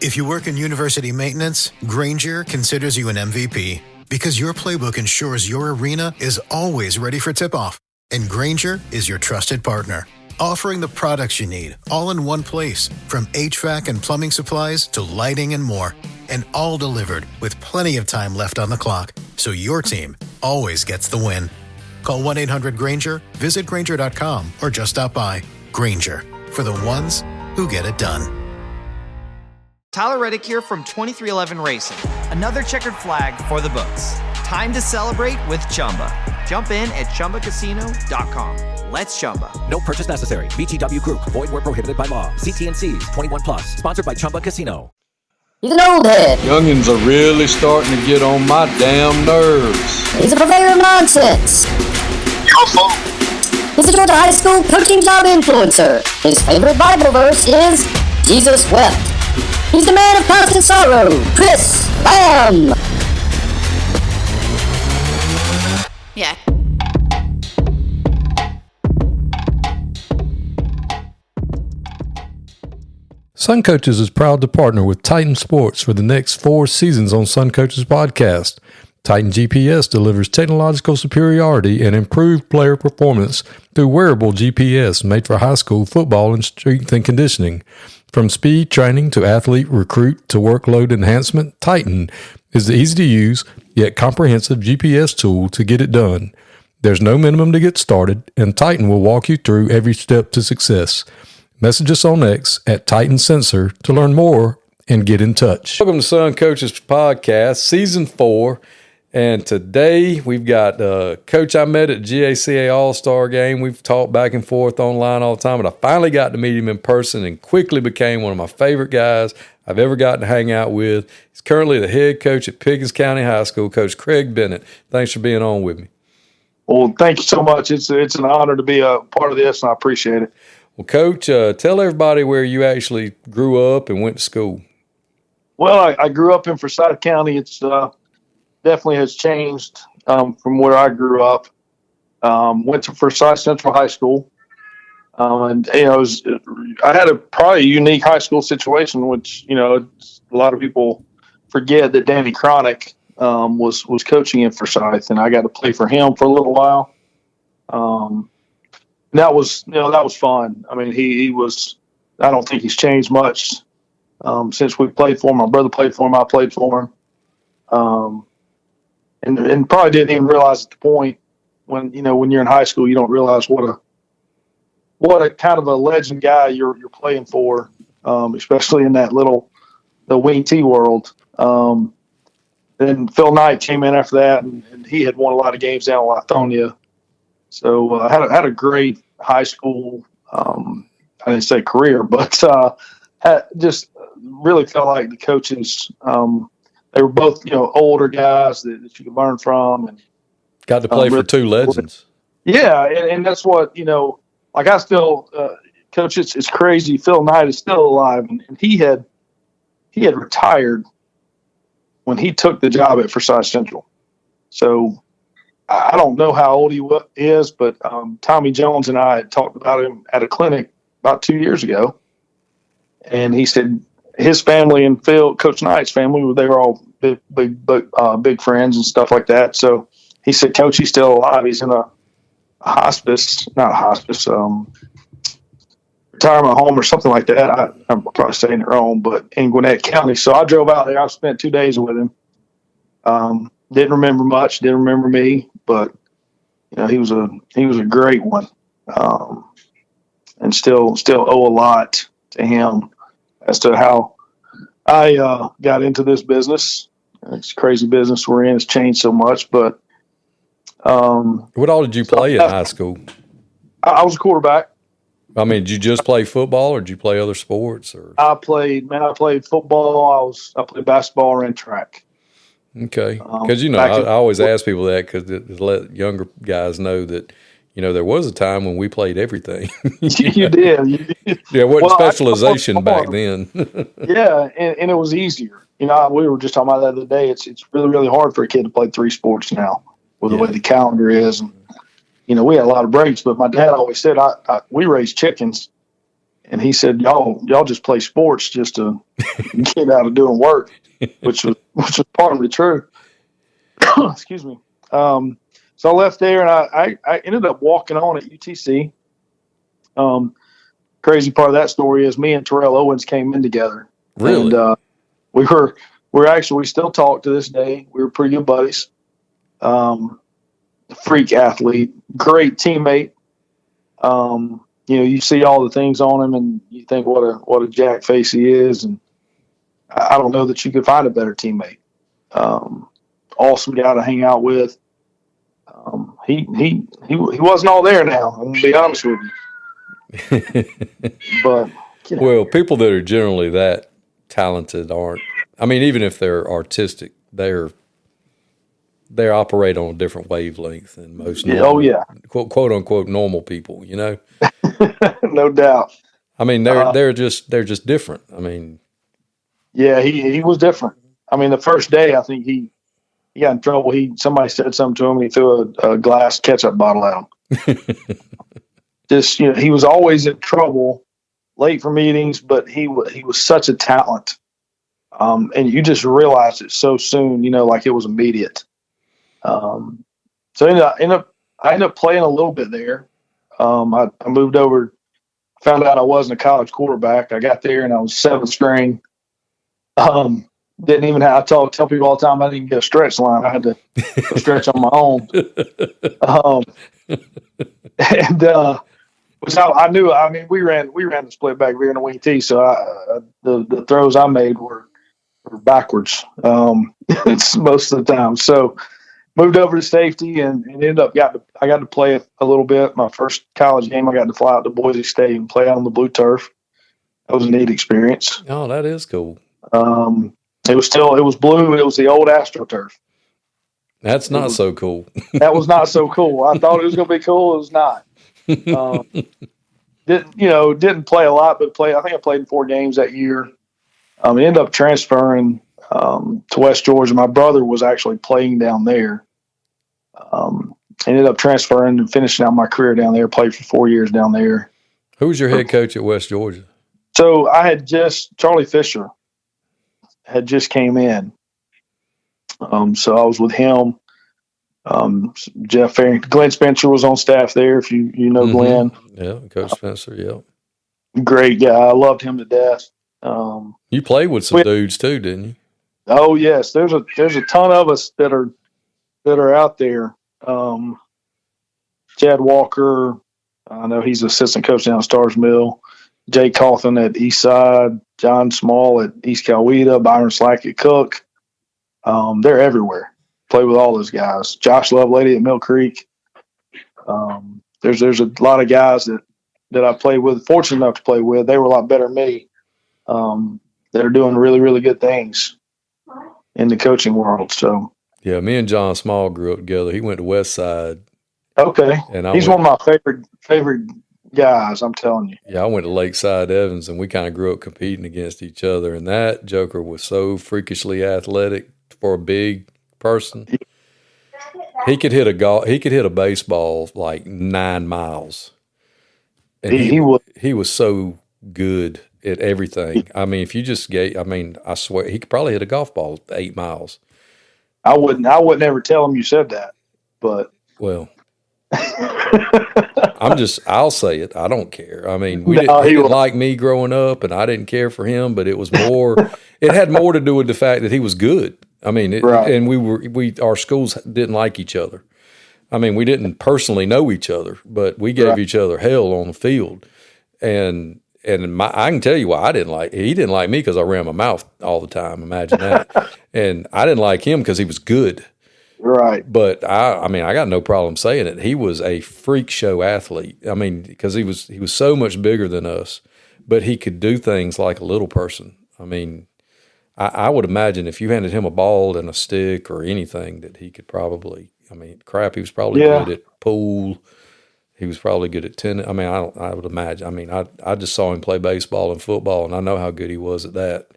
If you work in university maintenance, Granger considers you an MVP because your playbook ensures your arena is always ready for tip-off. And Granger is your trusted partner, offering the products you need all in one place, from HVAC and plumbing supplies to lighting and more. And all delivered with plenty of time left on the clock, so your team always gets the win. Call 1-800-GRANGER, visit Granger.com, or just stop by. Granger, for the ones who get it done. Tyler Reddick here from 2311 Racing. Another checkered flag for the books. Time to celebrate with Chumba. Jump in at ChumbaCasino.com. Let's Chumba. No purchase necessary. VGW Group. Void where prohibited by law. See T&Cs. 21 plus. Sponsored by Chumba Casino. He's an old head. Youngins are really starting to get on my damn nerves. He's a purveyor of nonsense. Your fault. He's a Georgia high school coaching job influencer. His favorite Bible verse is, Jesus wept. He's the man of constant sorrow, Chris Lamb. Yeah. Sun Coaches is proud to partner with Titan Sports for the next 4 seasons on Sun Coaches podcast. Titan GPS delivers technological superiority and improved player performance through wearable GPS made for high school football and strength and conditioning. From speed training to athlete recruit to workload enhancement, Titan is the easy-to-use yet comprehensive GPS tool to get it done. There's no minimum to get started, and Titan will walk you through every step to success. Message us on X at Titan Sensor to learn more and get in touch. Welcome to Sun Coaches Podcast, Season 4. And today we've got Coach I met at GACA All-Star Game. We've talked back and forth online all the time, but I finally got to meet him in person and quickly became one of my favorite guys I've ever gotten to hang out with. He's currently the head coach at Pickens County High School, Coach Craig Bennett. Thanks for being on with me. Well, thank you so much. It's an honor to be a part of this, and I appreciate it. Well, Coach, tell everybody where you actually grew up and went to school. Well, I grew up in Forsyth County. It's definitely has changed from where I grew up. Went to Forsyth Central High School, and I had probably a unique high school situation, which a lot of people forget that Danny Cronick was coaching in Forsyth, and I got to play for him for a little while. That was fun. I mean, he was. I don't think he's changed much since we played for him. My brother played for him. I played for him. And probably didn't even realize at the point when you're in high school, you don't realize what a kind of a legend guy you're playing for, especially in that the wing T world. Then Phil Knight came in after that, and he had won a lot of games down in Lithonia. So I had a great high school. I didn't say career, but just really felt like the coaches. They were both, older guys that you could learn from, and got to play for two legends. Yeah, and that's what like I still, Coach. It's crazy. Phil Knight is still alive, and he had retired when he took the job at Forsyth Central. So I don't know how old he is, but Tommy Jones and I had talked about him at a clinic about 2 years ago, and he said his family and Coach Knight's family, they were all big friends and stuff like that. So he said, Coach, he's still alive. He's in a retirement home or something like that. I'm probably saying it wrong, but in Gwinnett County. So I drove out there. I spent 2 days with him. Didn't remember much. Didn't remember me, but he was a great one, and still owe a lot to him as to how I got into this business. It's a crazy business we're in. It's changed so much, but what all did you play in high school? I was a quarterback. I mean, did you just play football, or did you play other sports? Or I played football. I played basketball and track. Okay, because I always ask people that because to let younger guys know that there was a time when we played everything. You did. Yeah, what specialization back then? Yeah, and it was easier. We were just talking about that the other day. It's really, really hard for a kid to play 3 sports now with the way the calendar is. And, we had a lot of breaks, but my dad always said we raised chickens. And he said, y'all just play sports just to get out of doing work, which was partly true. Excuse me. So I left there, and I ended up walking on at UTC. Crazy part of that story is me and Terrell Owens came in together. Really? And we still talk to this day. We were pretty good buddies. Freak athlete, great teammate. You see all the things on him, and you think what a jack face he is. And I don't know that you could find a better teammate. Awesome guy to hang out with. He wasn't all there now. I'm gonna be honest with you. But well, people that are generally that talented aren't. I mean, even if they're artistic, they operate on a different wavelength than most. Normal, quote unquote normal people. No doubt. I mean, they're just different. I mean, yeah, he was different. I mean, the first day, I think he got in trouble. Somebody said something to him, and he threw a glass ketchup bottle at him. Just he was always in trouble, late for meetings, but he was such a talent, and you just realized it so soon. Like it was immediate. So I ended up playing a little bit there. I moved over, found out I wasn't a college quarterback. I got there and I was 7th string. Didn't even have, I tell people all the time I didn't get a stretch line. I had to stretch on my own. Which I knew. I mean, we ran the split back rear and the wing T, so the throws I made were backwards most of the time. So moved over to safety and ended up I got to play a little bit. My first college game, I got to fly out to Boise State and play out on the blue turf. That was a neat experience. Oh, that is cool. It was blue. It was the old AstroTurf. That's not so cool. That was not so cool. I thought it was going to be cool. It was not. Didn't play a lot, but I think I played in 4 games that year. Ended up transferring to West Georgia. My brother was actually playing down there. Ended up transferring and finishing out my career down there. Played for 4 years down there. Who was your head coach at West Georgia? So Charlie Fisher had just came in. So I was with him. Jeff Farrington, Glenn Spencer was on staff there. If you know Glenn, yeah, Coach Spencer, yeah, great guy. I loved him to death. You played with some dudes too, didn't you? Oh yes, there's a ton of us that are out there. Chad Walker, I know he's assistant coach down at Stars Mill. Jay Cawthon at Eastside, John Small at East Coweta, Byron Slack at Cook. They're everywhere. Play with all those guys. Josh Lovelady at Mill Creek. There's a lot of guys that I played with, fortunate enough to play with. They were a lot better than me. That are doing really, really good things in the coaching world. So yeah, me and John Small grew up together. He went to West Side. Okay, and he's one of my favorite guys. I'm telling you. Yeah, I went to Lakeside Evans, and we kind of grew up competing against each other. And that joker was so freakishly athletic for a big person. He could hit a baseball like 9 miles. And he was so good at everything. I mean, if you just I swear he could probably hit a golf ball 8 miles. I wouldn't ever tell him you said that, but well, I'll say it. I don't care. I mean, he didn't like me growing up, and I didn't care for him, but it was more, it had more to do with the fact that he was good. I mean, and our schools didn't like each other. I mean, we didn't personally know each other, but we gave each other hell on the field. And I can tell you why he didn't like me because I ran my mouth all the time. Imagine that. And I didn't like him because he was good. Right. But I mean, I got no problem saying it. He was a freak show athlete. I mean, because he was so much bigger than us, but he could do things like a little person. I mean, I would imagine if you handed him a ball and a stick or anything that he could probably, I mean, he was probably good at pool. He was probably good at tennis. I mean, I would imagine. I mean, I just saw him play baseball and football, and I know how good he was at that.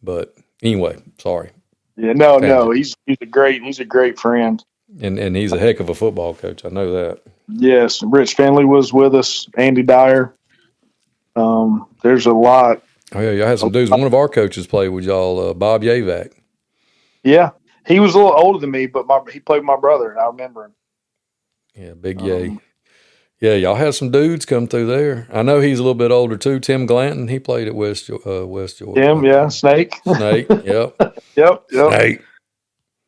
But anyway, sorry. Yeah, no, he's a great friend. And he's a heck of a football coach. I know that. Yes, Rich Finley was with us. Andy Dyer. There's a lot. Oh, yeah, y'all had some dudes. One of our coaches played with y'all, Bob Yavac. Yeah. He was a little older than me, but he played with my brother, and I remember him. Yeah, Big Yay. Yeah, y'all had some dudes come through there. I know he's a little bit older too. Tim Glanton, he played at West Georgia. Tim, yeah, Snake. Yep. Yep. Snake.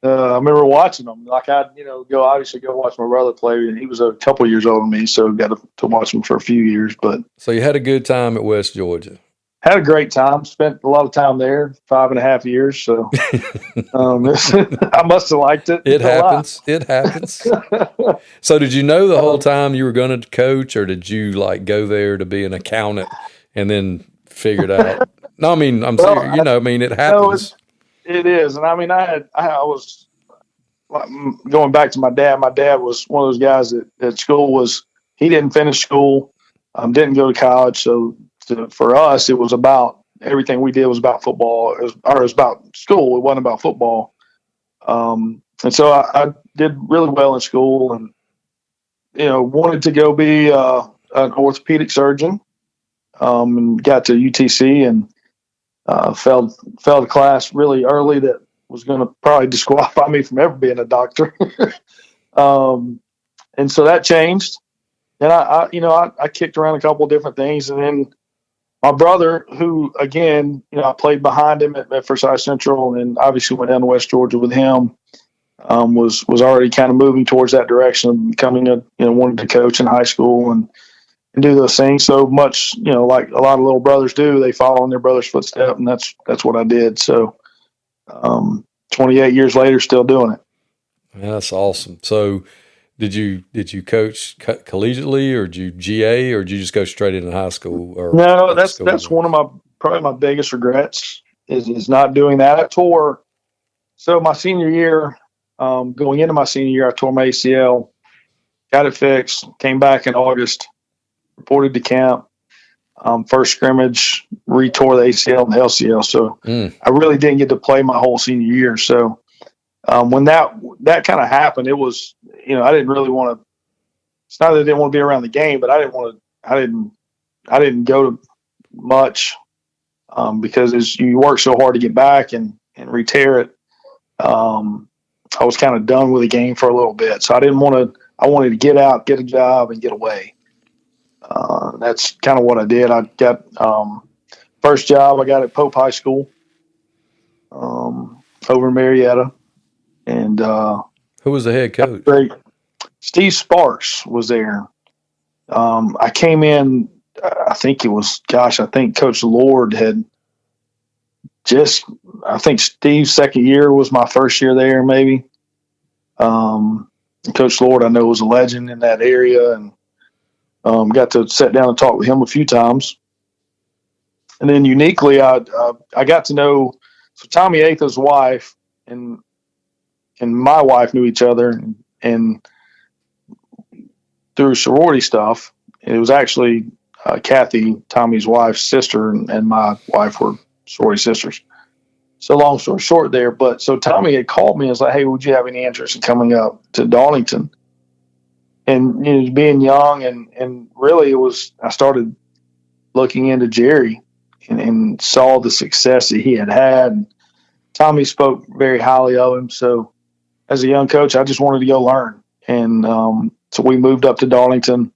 I remember watching him. Like I'd, go watch my brother play, and he was a couple years older than me, so got to watch him for a few years. But so you had a good time at West Georgia. Had a great time. Spent a lot of time there, 5.5 years. So I must have liked it. It happens. So did you know the whole time you were going to coach, or did you go there to be an accountant and then figure it out? No, I mean, I'm serious. It happens. It is. And I mean, I was going back to my dad. My dad was one of those guys that at school he didn't finish school, didn't go to college. So for us, it was about everything we did was about football. It was about school. It wasn't about football. And so I did really well in school, and wanted to go be an orthopedic surgeon. And got to UTC and failed a class really early that was going to probably disqualify me from ever being a doctor. And so that changed. And I kicked around a couple of different things, and then my brother, who, again, I played behind him at Forsyth Central and obviously went down to West Georgia with him, was already kind of moving towards that direction of becoming wanted to coach in high school and do those things. So much, like a lot of little brothers do, they follow in their brother's footsteps, and that's what I did. So 28 years later, still doing it. Yeah, that's awesome. So did you coach collegiately, or did you GA, or did you just go straight into high school? No, that's one of probably my biggest regrets is not doing that. I tore. So my senior year, going into my senior year, I tore my ACL, got it fixed, came back in August, reported to camp. First scrimmage, retore the ACL and the LCL. So I really didn't get to play my whole senior year. So when that kind of happened, it was, I didn't really want to. It's not that I didn't want to be around the game, but I didn't go to much because you work so hard to get back and re-tear it. I was kind of done with the game for a little bit, so I didn't want to. I wanted to get out, get a job, and get away. That's kind of what I did. I got first job I got at Pope High School over in Marietta, and who was the head coach? Great. Steve Sparks was there. I came in. I think Coach Lord had just. I think Steve's second year was my first year there, maybe. Coach Lord, I know, was a legend in that area, and got to sit down and talk with him a few times. And then uniquely, I got to know Tommy Atha's wife and my wife knew each other, and through sorority stuff. It was actually Kathy, Tommy's wife's sister, and my wife were sorority sisters. So long story short there. But so Tommy had called me and was like, hey, would you have any interest in coming up to Darlington? And being young and really I started looking into Jerry and saw the success that he had. Tommy spoke very highly of him. So as a young coach, I just wanted to go learn. And so we moved up to Darlington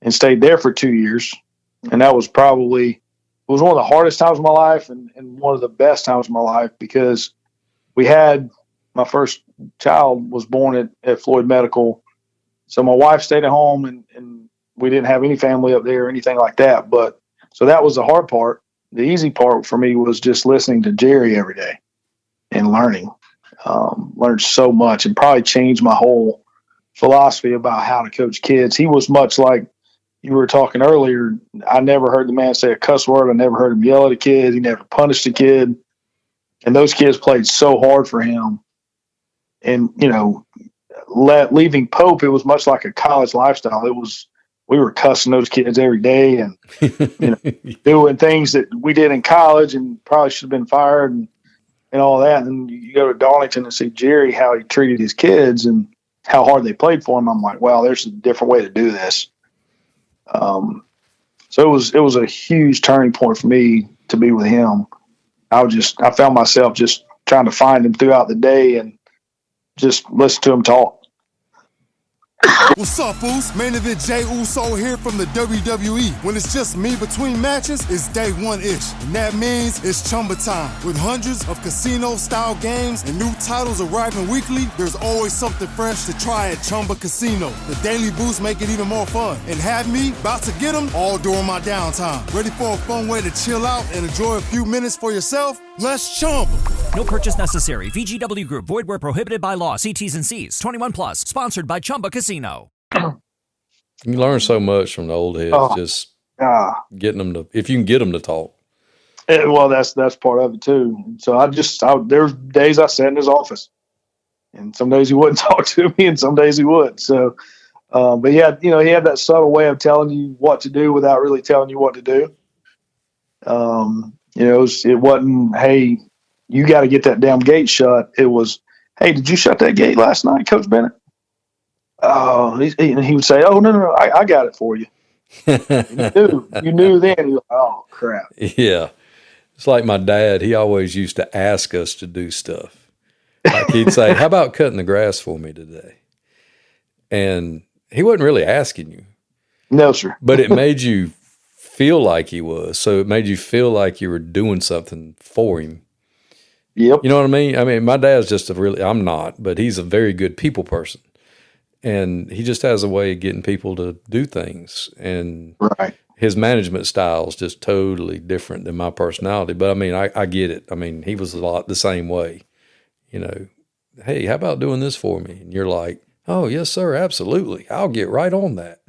and stayed there for 2 years. And that was it was one of the hardest times of my life and one of the best times of my life, because my first child was born at Floyd Medical. So my wife stayed at home and we didn't have any family up there or anything like that. But so that was the hard part. The easy part for me was just listening to Jerry every day and learning. Learned so much and probably changed my whole philosophy about how to coach kids. He was much like you were talking earlier. I never heard the man say a cuss word. I never heard him yell at a kid. He never punished a kid. And those kids played so hard for him. And, leaving Pope, it was much like a college lifestyle. We were cussing those kids every day and doing things that we did in college and probably should have been fired and all that. And you go to Darlington and see Jerry, how he treated his kids and how hard they played for him. I'm like, wow, there's a different way to do this. So it was a huge turning point for me to be with him. I found myself just trying to find him throughout the day and just listen to him talk. What's up, fools? Main event Jay Uso here from the WWE. When it's just me between matches, it's day one-ish. And that means it's Chumba time. With hundreds of casino-style games and new titles arriving weekly, there's always something fresh to try at Chumba Casino. The daily boosts make it even more fun. And have me about to get them all during my downtime. Ready for a fun way to chill out and enjoy a few minutes for yourself? Let's Chumba. No purchase necessary. VGW Group. Void where prohibited by law. See T's and C's. 21 plus. Sponsored by Chumba Casino. You learn so much from the old heads. Just getting them to, if you can get them to talk. Well, that's part of it too. So there's days I sat in his office, and some days he wouldn't talk to me, and some days he would. So, but he had that subtle way of telling you what to do without really telling you what to do. It wasn't, hey, you got to get that damn gate shut. It was, hey, did you shut that gate last night, Coach Bennett? Oh, and he would say, oh, no, I got it for you. You knew then. You're like, oh, crap. Yeah. It's like my dad. He always used to ask us to do stuff. Like he'd say, how about cutting the grass for me today? And he wasn't really asking you. No, sir. But it made you feel like he was. So it made you feel like you were doing something for him. Yep. You know what I mean? I mean, my dad's just I'm not, but he's a very good people person. And he just has a way of getting people to do things. And his management style is just totally different than my personality. But, I mean, I get it. I mean, he was a lot the same way. Hey, how about doing this for me? And you're like, oh, yes, sir, absolutely. I'll get right on that.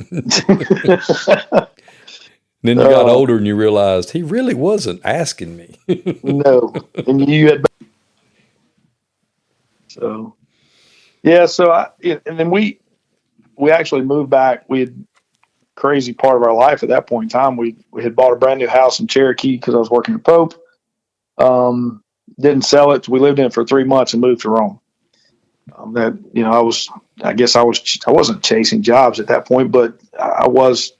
Then you got older and you realized he really wasn't asking me. No. And you had – so – yeah, and then we actually moved back. We had crazy part of our life at that point in time. We had bought a brand new house in Cherokee because I was working at Pope. Didn't sell it. We lived in it for 3 months and moved to Rome. I wasn't chasing jobs at that point, but I was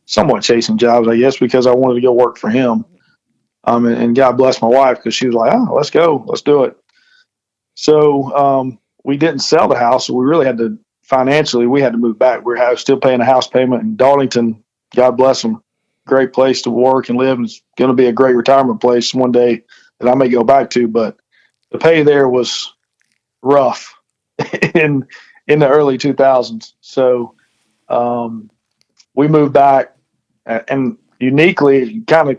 somewhat chasing jobs, I guess, because I wanted to go work for him. And God bless my wife because she was like, oh, let's go, let's do it. So, we didn't sell the house, so we really had to financially. We had to move back. We were still paying a house payment in Darlington. God bless them, great place to work and live. It's going to be a great retirement place one day that I may go back to. But the pay there was rough in the early 2000s. So we moved back, and uniquely, kind of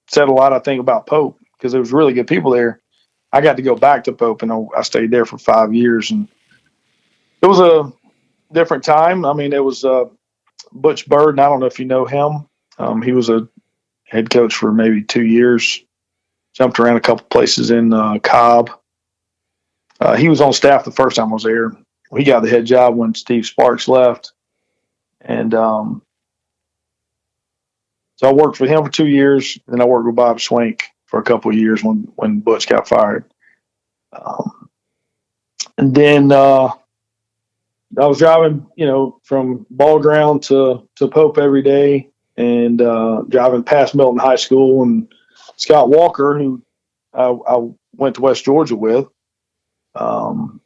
said a lot. I think about Pope because there was really good people there. I got to go back to Pope, and I stayed there for 5 years, and it was a different time. I mean, it was Butch Bird, and I don't know if you know him. He was a head coach for maybe 2 years, jumped around a couple places in Cobb. He was on staff the first time I was there. He got the head job when Steve Sparks left, and so I worked for him for 2 years, and I worked with Bob Schwenk for a couple of years when Butch got fired. And then I was driving, from ball ground to Pope every day, and driving past Milton High School, and Scott Walker, who I went to West Georgia with, got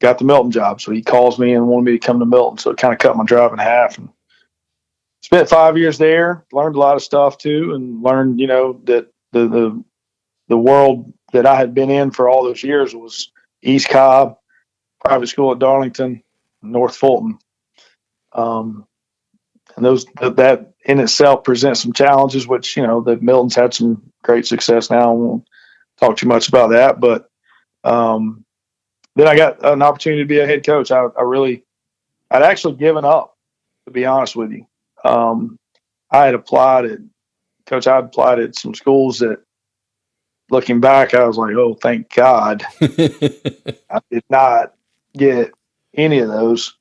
the Milton job. So he calls me and wanted me to come to Milton. So it kind of cut my drive in half, and spent 5 years there, learned a lot of stuff too, and learned, that the world that I had been in for all those years was East Cobb, private school at Darlington, North Fulton. And that in itself presents some challenges, which, the Milton's had some great success now. I won't talk too much about that, but then I got an opportunity to be a head coach. I'd actually given up, to be honest with you. I had applied at some schools that, looking back, I was like, oh, thank God I did not get any of those.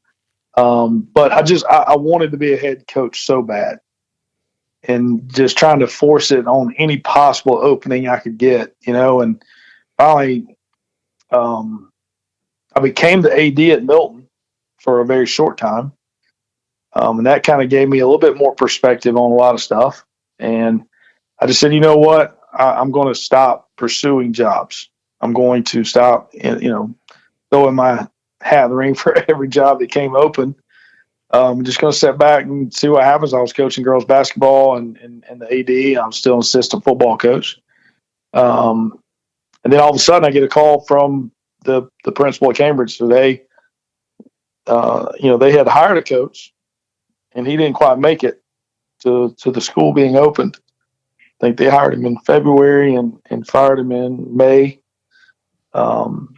But I wanted to be a head coach so bad, and just trying to force it on any possible opening I could get, and finally I became the AD at Milton for a very short time. And that kind of gave me a little bit more perspective on a lot of stuff. And I just said, you know what? I'm going to stop pursuing jobs. I'm going to stop, throwing my hat in the ring for every job that came open. I'm just going to sit back and see what happens. I was coaching girls basketball and the AD. I'm still an assistant football coach. And then all of a sudden I get a call from the principal at Cambridge. So they had hired a coach, and he didn't quite make it to the school being opened. I think they hired him in February and fired him in May. And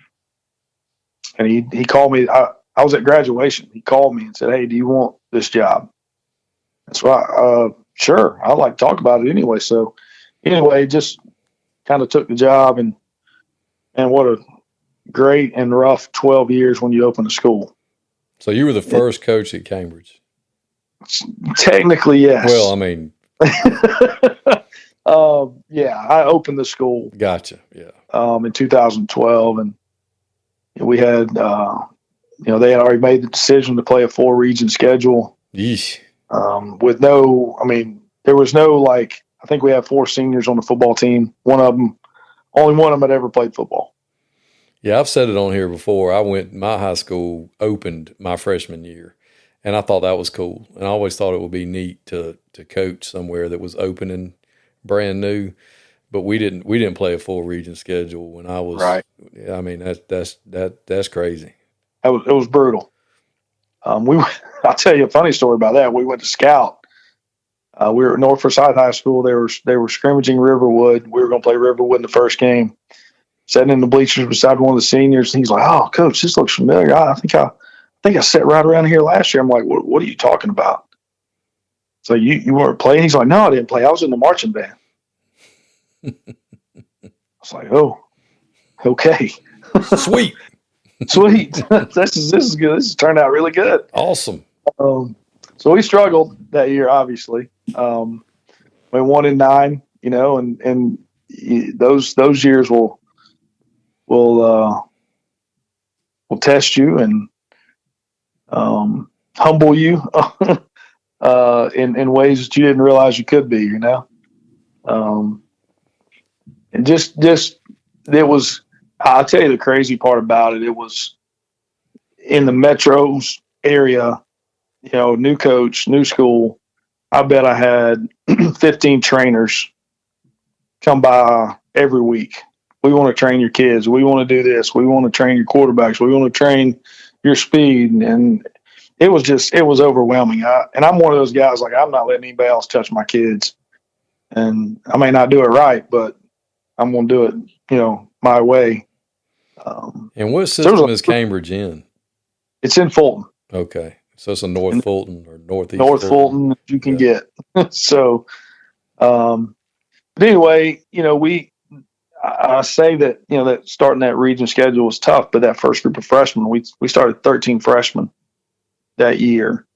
he called me. I was at graduation. He called me and said, "Hey, do you want this job?" That's why, sure. I'd like to talk about it anyway. So anyway, just kind of took the job, and what a great and rough 12 years when you open a school. So you were the first coach at Cambridge? Technically, yes. Well, I mean. Yeah, I opened the school. Gotcha, yeah. In 2012, and we had, they had already made the decision to play a 4-region schedule. Yeesh. There was no, I think we had 4 seniors on the football team. Only one of them had ever played football. Yeah, I've said it on here before. My high school opened my freshman year, and I thought that was cool. And I always thought it would be neat to coach somewhere that was opening brand new. But we didn't play a full region schedule when I was right. I mean, that's crazy. It was brutal. I'll tell you a funny story about that. We went to scout. We were at North Forsyth High School. They were scrimmaging Riverwood. We were going to play Riverwood in the first game. Sitting in the bleachers beside one of the seniors, and he's like, "Oh, coach, this looks familiar. I think I sat right around here last year." I'm like, "What are you talking about?" So you weren't playing? He's like, "No, I didn't play. I was in the marching band." I was like, "Oh, okay, sweet." This is good. This has turned out really good. Awesome. So we struggled that year, obviously. We 1-9, and those years will test you and humble you in ways that you didn't realize you could be, and just it was. I'll tell you the crazy part about it. It was in the metros area, new coach, new school. I bet I had 15 trainers come by every week. We want to train your kids. We want to do this. We want to train your quarterbacks. We want to train your speed. And it was overwhelming. And I'm one of those guys, I'm not letting anybody else touch my kids. And I may not do it right, but I'm going to do it, my way. And what system is Cambridge in? It's in Fulton. Okay. So it's a North Fulton or Northeast North Fulton you can get. So, but anyway, I say that, that starting that region schedule was tough, but that first group of freshmen, we started 13 freshmen that year,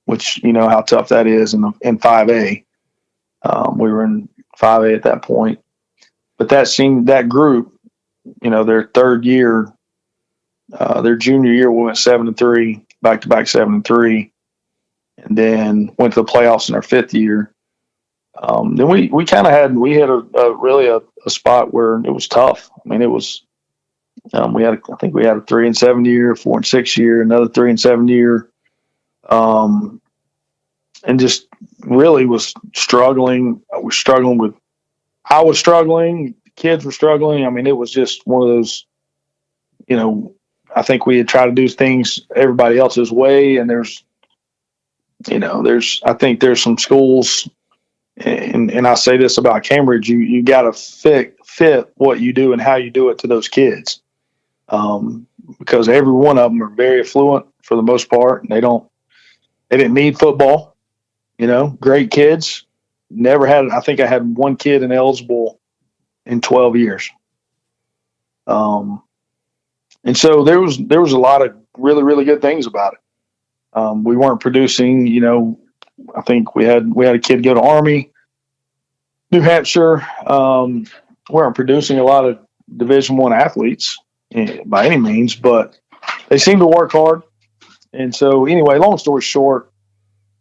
which, how tough that is in 5A. We were in 5A at that point, but that group, their third year, their junior year, we went 7-3, back-to-back 7-3, and then went to the playoffs in our fifth year. Then we had a spot where it was tough. I mean, it was, I think we had a 3-7 year, 4-6 year, another 3-7 year. And just really was struggling. I was struggling, the kids were struggling. I mean, it was just one of those, I think we had tried to do things everybody else's way. And I think there's some schools, and I say this about Cambridge, you got to fit what you do and how you do it to those kids. Because every one of them are very affluent for the most part. And they didn't need football, great kids. I think I had one kid ineligible in 12 years. And so there was a lot of really, really good things about it. We weren't producing, I think we had a kid go to Army, New Hampshire. We weren't producing a lot of Division I athletes by any means, but they seemed to work hard. And so anyway, long story short,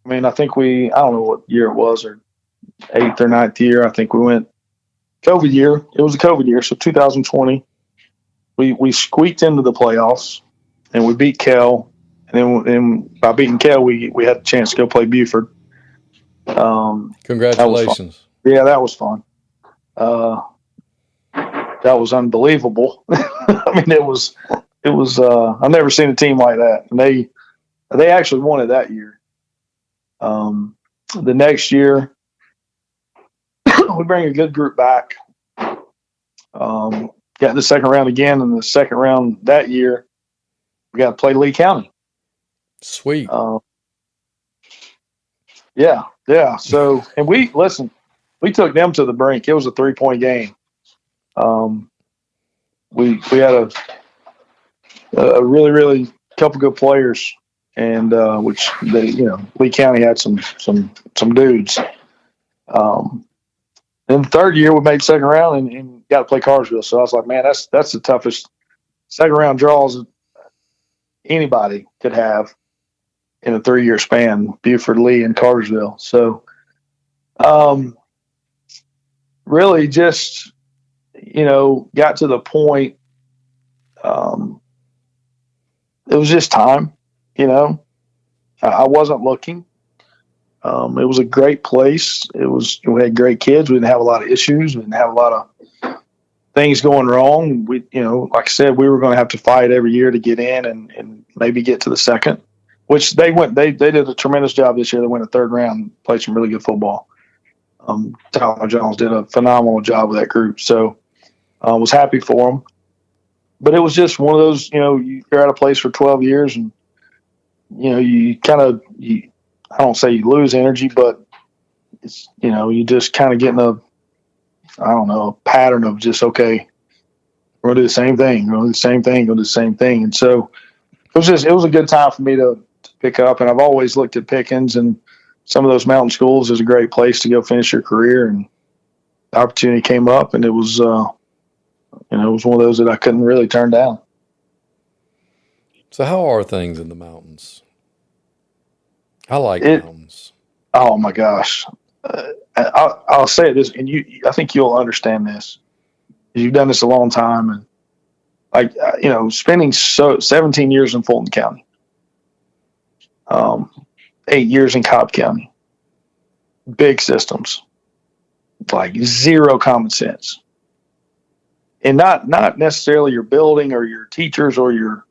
I mean, I think I don't know what year it was, or 8th or 9th year. I think we went COVID year. It was a COVID year. So 2020, we squeaked into the playoffs and we beat Kell. And by beating Kell, we had a chance to go play Buford. Congratulations. That was fun. That was unbelievable. I mean, it was, I've never seen a team like that. And they actually won it that year. The next year, we bring a good group back. Got in the second round again. In the second round that year, we got to play Lee County. Sweet. Yeah. So, and we took them to the brink. It was a 3-point game. We had a really, really couple good players, and which Lee County had some dudes. Then the third year we made second round and got to play Cartersville. So I was like, man, that's the toughest second round draws anybody could have in a 3-year span, Buford, Lee, and Cartersville. So really just, got to the point, it was just time, I wasn't looking. It was a great place. We had great kids. We didn't have a lot of issues. We didn't have a lot of things going wrong. We, like I said, we were going to have to fight every year to get in and maybe get to the second, which they did a tremendous job this year. They went a third round, played some really good football. Tyler Jones did a phenomenal job with that group. So I was happy for them. But it was just one of those, you're at a place for 12 years and, you kind of, I don't say you lose energy, but it's, you just kind of get in a pattern of just, okay, we're going to do the same thing. We're going to do the same thing. We'll do the same thing. And so it was a good time for me to pick up. And I've always looked at Pickens and some of those mountain schools as a great place to go finish your career. And the opportunity came up, and it was, it was one of those that I couldn't really turn down. So how are things in the mountains? I like mountains. Oh my gosh. I'll say this, and I think you'll understand this. You've done this a long time, and spending 17 years in Fulton County, 8 years in Cobb County, big systems, like zero common sense, and not necessarily your building or your teachers or your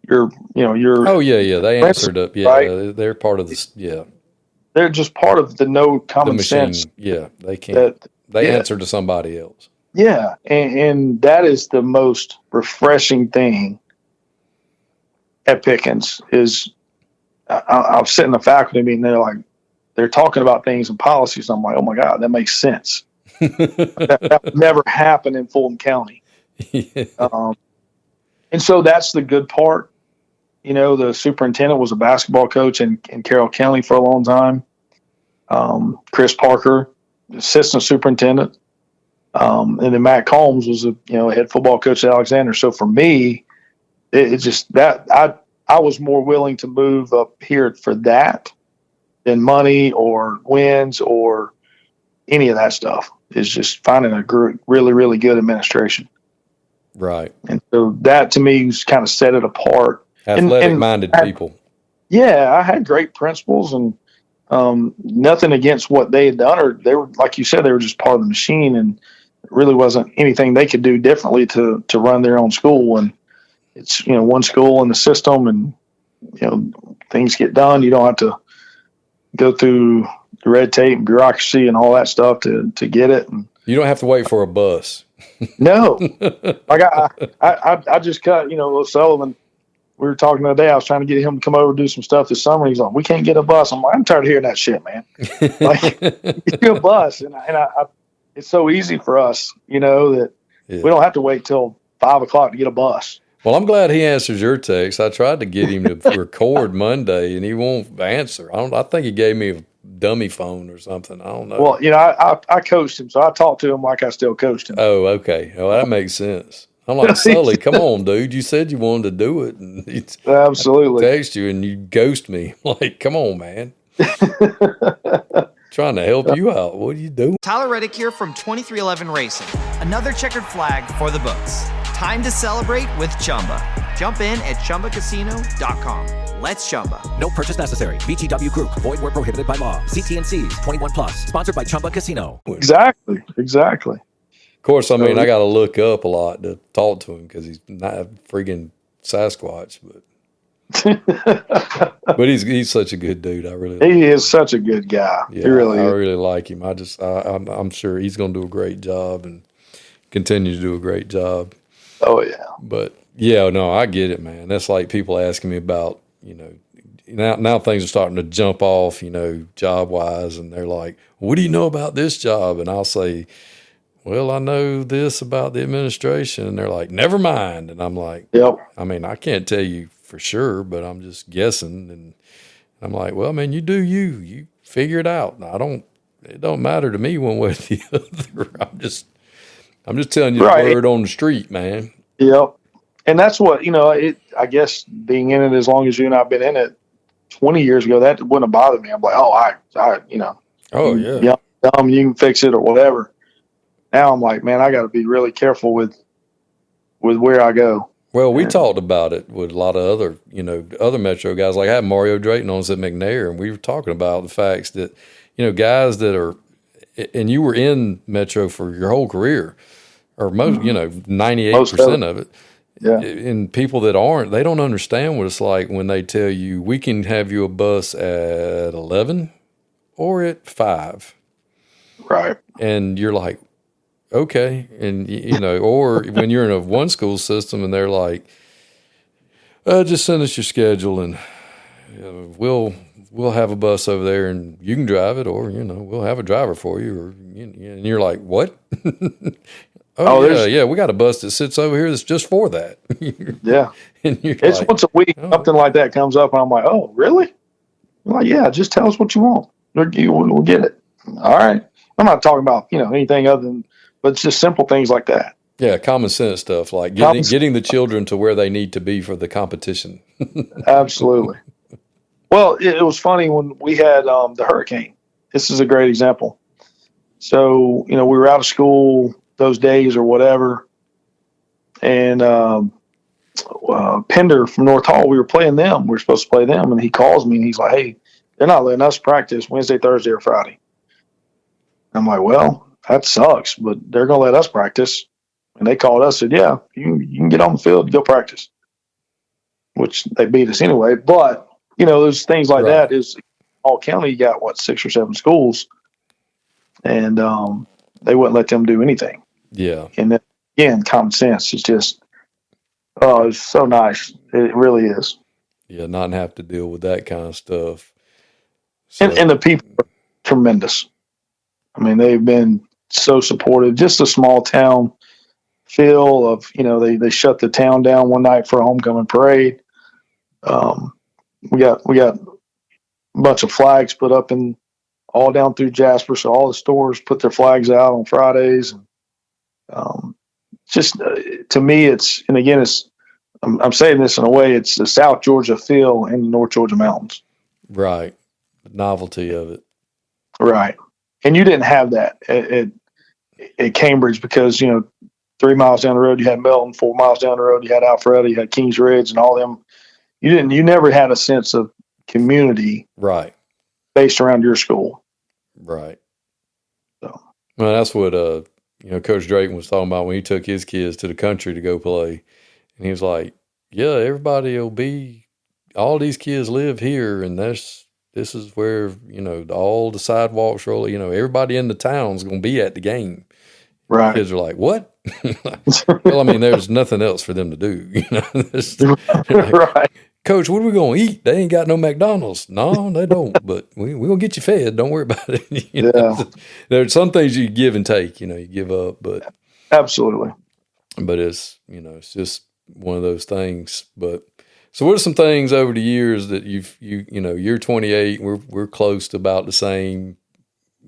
oh yeah they answered up, right? They're part of this, they're just part of the no common sense. They can't answer to somebody else. And that is the most refreshing thing at Pickens is I'll sit in the faculty meeting, they're talking about things and policies, and I'm like, oh my God, that makes sense. that would never happen in Fulton County. And so that's the good part. The superintendent was a basketball coach in Carroll County for a long time. Chris Parker, assistant superintendent. And then Matt Combs was a head football coach at Alexander. So for me, it's just that I was more willing to move up here for that than money or wins or any of that stuff. It's just finding a really, really good administration. Right. And so that to me was kind of set it apart. Athletic-minded people. Yeah, I had great principals and nothing against what they had done, or they were, like you said, they were just part of the machine, and it really wasn't anything they could do differently to run their own school. And it's one school in the system, and things get done. You don't have to go through the red tape and bureaucracy and all that stuff to get it. And you don't have to wait for a bus. No, like I just cut. Sullivan. We were talking the other day. I was trying to get him to come over and do some stuff this summer. He's like, "We can't get a bus." I'm like, "I'm tired of hearing that shit, man." Like, get a bus, and I it's so easy for us, that we don't have to wait till 5 o'clock to get a bus. Well, I'm glad he answers your text. I tried to get him to record Monday, and he won't answer. I think he gave me a dummy phone or something. I don't know. Well, I coached him, so I talked to him like I still coached him. Oh, okay. Well, that makes sense. I'm like, Sully, come on, dude. You said you wanted to do it. And Absolutely. I text you and you ghost me. Like, come on, man. Trying to help you out. What are you doing? Tyler Reddick here from 2311 Racing. Another checkered flag for the books. Time to celebrate with Chumba. Jump in at ChumbaCasino.com. Let's Chumba. No purchase necessary. VGW Group. Void where prohibited by law. CT&Cs. 21 plus. Sponsored by Chumba Casino. Exactly. Of course, I mean, I got to look up a lot to talk to him because he's not a freaking Sasquatch, but he's such a good dude. He is such a good guy. Yeah, he really I is. really like him. I'm sure he's going to do a great job and continue to do a great job. Oh yeah. But yeah, no, I get it, man. That's like people asking me about, now things are starting to jump off, job wise, and they're like, "What do you know about this job?" And I'll say, "Well, I know this about the administration," and they're like, "Never mind." And I'm like, "Yep." I mean, I can't tell you for sure, but I'm just guessing. And I'm like, "Well, man, you do you figure it out. It don't matter to me one way or the other. I'm just telling you the word on the street, man." Yep. And that's what, I guess being in it as long as you and I've been in it 20 years ago, that wouldn't have bothered me. I'm like, oh yeah, dumb, you can fix it or whatever. Now I'm like, man, I got to be really careful with where I go. Well, we talked about it with a lot of other Metro guys. Like I had Mario Drayton on us at McNair, and we were talking about the facts that, guys that are, and you were in Metro for your whole career, or most, 98% of it. Yeah. And people that aren't, they don't understand what it's like when they tell you, we can have you a bus at 11 or at 5. Right. And you're like, okay. And, or when you're in a one school system and they're like, just send us your schedule and we'll have a bus over there and you can drive it, or, we'll have a driver for you. Or, and you're like, what? Yeah, we got a bus that sits over here that's just for that. Yeah. And it's like, once a week, something like that comes up, and I'm like, oh, really? I'm like, yeah, just tell us what you want. We'll get it. All right. I'm not talking about, anything other than, but it's just simple things like that. Yeah, common sense stuff, like getting the children to where they need to be for the competition. Absolutely. Well, it was funny when we had the hurricane. This is a great example. So, we were out of school those days or whatever. And Pender from North Hall, we were playing them. We were supposed to play them. And he calls me and he's like, hey, they're not letting us practice Wednesday, Thursday, or Friday. I'm like, well, that sucks, but they're going to let us practice. And they called us and said, yeah, you can get on the field and go practice, which they beat us anyway. But, those things like that is all county, you got 6 or 7 schools. And they wouldn't let them do anything. Yeah. And then, again, common sense is just, it's so nice. It really is. Yeah, not have to deal with that kind of stuff. So. And the people are tremendous. I mean, they've been so supportive. Just a small town feel of, they shut the town down one night for a homecoming parade. We got a bunch of flags put up in all down through Jasper. So all the stores put their flags out on Fridays. And just to me, I'm saying this in a way, it's the South Georgia feel in the North Georgia mountains. Right. The novelty of it. Right. And you didn't have that at Cambridge because, 3 miles down the road, you had Melton, 4 miles down the road, you had Alpharetta, you had Kings Ridge and all them. You never had a sense of community. Right. Based around your school. Right. So, well, that's what Coach Drayton was talking about when he took his kids to the country to go play, and he was like, "Yeah, everybody will be. All these kids live here, and this is where all the sidewalks roll. Everybody in the town's going to be at the game." Right. The kids are like, "What?" Well, I mean, there's nothing else for them to do. Right. Coach, what are we going to eat? They ain't got no McDonald's. No, they don't. But we're going to get you fed. Don't worry about it. Yeah. There's some things you give and take, you give up. But absolutely. But it's, it's just one of those things. But so what are some things over the years that you're 28, we're close to about the same,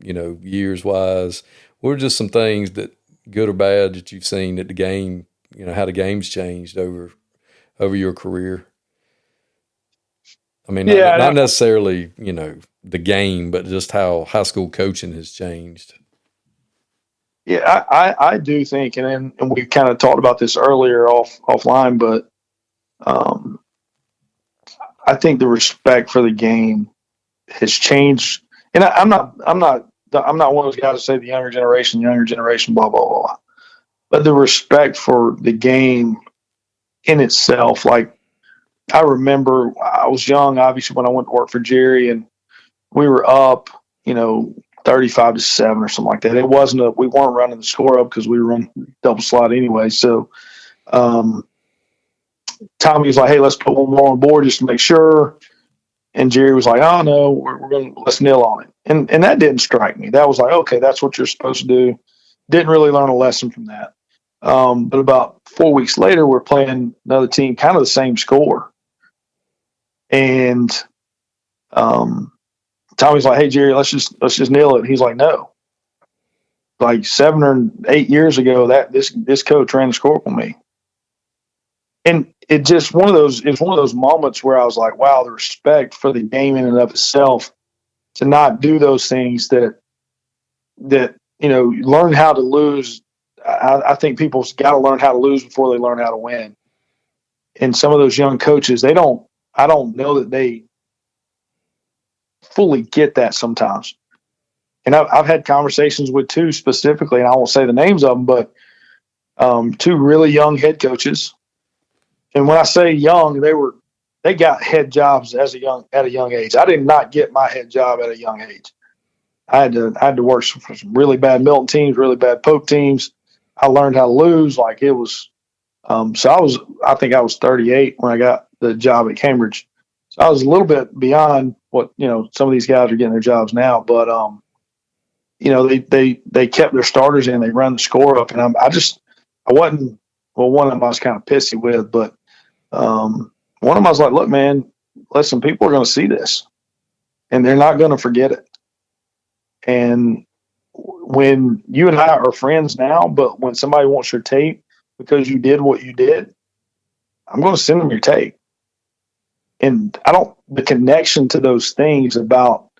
years wise. What are just some things that, good or bad, that you've seen that the game, how the game's changed over your career. I mean, not necessarily, the game, but just how high school coaching has changed. Yeah, I do think, and we kind of talked about this earlier offline, but I think the respect for the game has changed. And I'm not one of those guys to say the younger generation, blah, blah, blah. But the respect for the game in itself, like I remember I was young, obviously, when I went to work for Jerry, and we were up, 35-7 or something like that. It wasn't we weren't running the score up because we were running double slot anyway. So Tommy was like, "Hey, let's put one more on board just to make sure." And Jerry was like, "Oh no, let's kneel on it." And that didn't strike me. That was like, okay, that's what you're supposed to do. Didn't really learn a lesson from that. But about 4 weeks later, we're playing another team, kind of the same score. And Tommy's like, "Hey Jerry, let's just kneel it." He's like, "No." Like 7 or 8 years ago, this coach ran the score for me. And it's one of those moments where I was like, wow, the respect for the game in and of itself, to not do those things that learn how to lose. I think people's got to learn how to lose before they learn how to win. And some of those young coaches, I don't know that they fully get that sometimes. And I've had conversations with two specifically, and I won't say the names of them, but two really young head coaches. And when I say young, they got head jobs at a young age. I did not get my head job at a young age. I had to work for some really bad Milton teams, really bad Pope teams. I learned how to lose. Like it was, I think I was 38 when I got the job at Cambridge. So I was a little bit beyond what, some of these guys are getting their jobs now, but, they kept their starters in, they run the score up, and I wasn't, well, one of them I was kind of pissy with, but one of them I was like, look, man, listen, people are going to see this and they're not going to forget it. And when you and I are friends now, but when somebody wants your tape because you did what you did, I'm going to send them your tape. And the connection to those things about,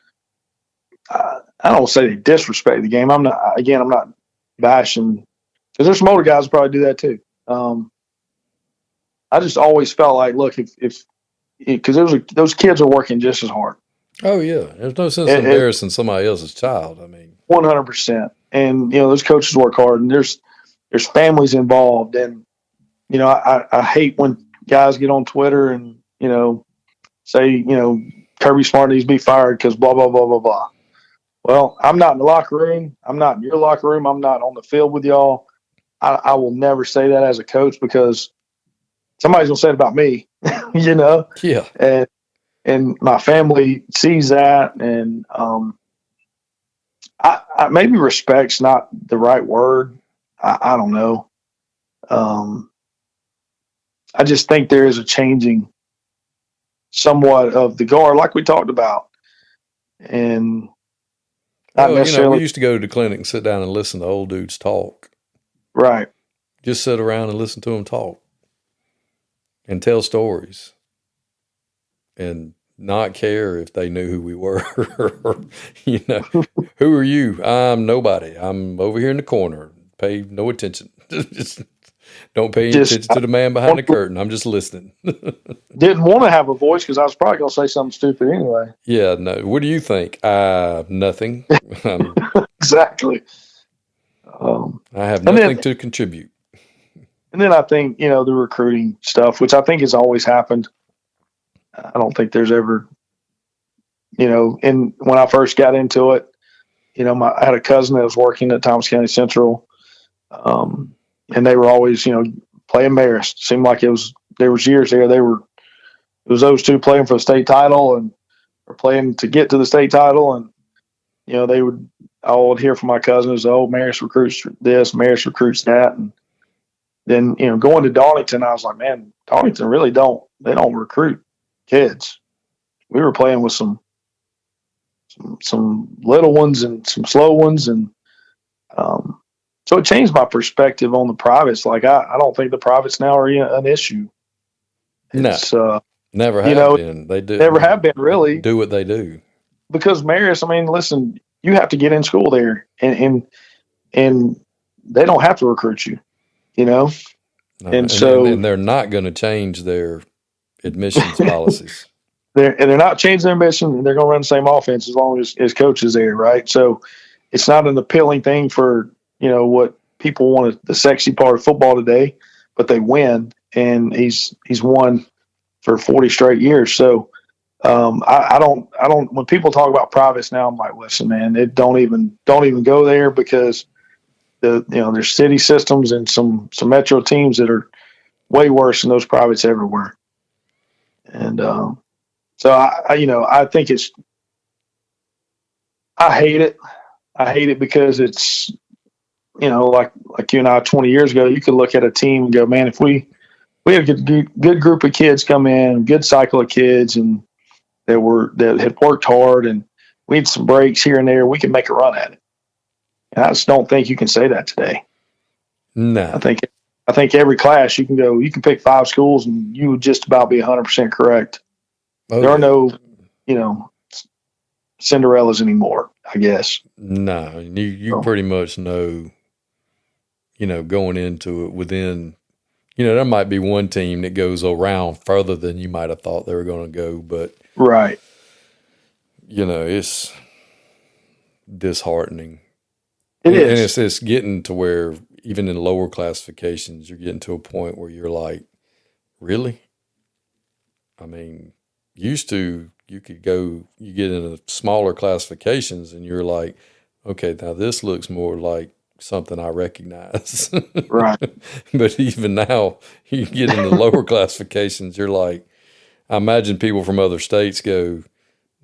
I don't say they disrespect the game. I'm not bashing, because there's some older guys who probably do that too. I just always felt like, look, because those kids are working just as hard. Oh yeah, there's no sense in embarrassing somebody else's child. I mean, 100%. And those coaches work hard, and there's families involved. And I hate when guys get on Twitter and say Kirby Smart needs to be fired because blah blah blah blah blah. Well, I'm not in the locker room. I'm not in your locker room. I'm not on the field with y'all. I will never say that as a coach, because somebody's gonna say it about me. Yeah. And my family sees that, and I maybe respect's not the right word. I don't know. I just think there is a changing somewhat of the guard, like we talked about, and not necessarily. We used to go to the clinic and sit down and listen to old dudes talk. Right. Just sit around and listen to them talk and tell stories, and not care if they knew who we were. Who are you? I'm nobody. I'm over here in the corner. Pay no attention. Just don't pay any attention to the man behind the curtain. I'm just listening. Didn't want to have a voice because I was probably going to say something stupid anyway. Yeah, no. What do you think? Nothing. Exactly. I have nothing to contribute. And then I think, the recruiting stuff, which I think has always happened. I don't think there's ever, and when I first got into it, I had a cousin that was working at Thomas County Central, and they were always, playing Marist. Seemed like there was years there. It was those two playing for the state title and or playing to get to the state title. And, I would hear from my cousins, oh, Marist recruits this, Marist recruits that. And then, going to Darlington, I was like, man, Darlington really don't recruit kids. We were playing with some little ones and some slow ones. And, So it changed my perspective on the privates. Like, I don't think the privates now are an issue. It's, never have been. They do never have been, really. Do what they do. Because Marist, I mean, listen, you have to get in school there, and they don't have to recruit you, No, and they're not going to change their admissions policies. They're not changing their admission, and they're going to run the same offense as long as coach is there, right? So it's not an appealing thing for what people want, the sexy part of football today, but they win, and he's won for 40 straight years. So I don't. When people talk about privates now, I'm like, listen, man, don't even go there, because there's city systems and some metro teams that are way worse than those privates everywhere. And so I think I hate it. I hate it because it's, like you and I 20 years ago, you could look at a team and go, man, if we had a good group of kids come in, good cycle of kids, and that had worked hard, and we had some breaks here and there, we can make a run at it. And I just don't think you can say that today. No. I think every class you can pick 5 schools and you would just about be 100% correct. Okay. There are no, Cinderellas anymore, I guess. No, you pretty much know, going into it within, there might be one team that goes around further than you might have thought they were going to go, but right. It's disheartening. It is. And it's getting to where even in lower classifications, you're getting to a point where you're like, really? I mean, used to, you get into smaller classifications and you're like, okay, now this looks more like something I recognize. Right. But even now, you get into lower classifications, you're like, I imagine people from other states go,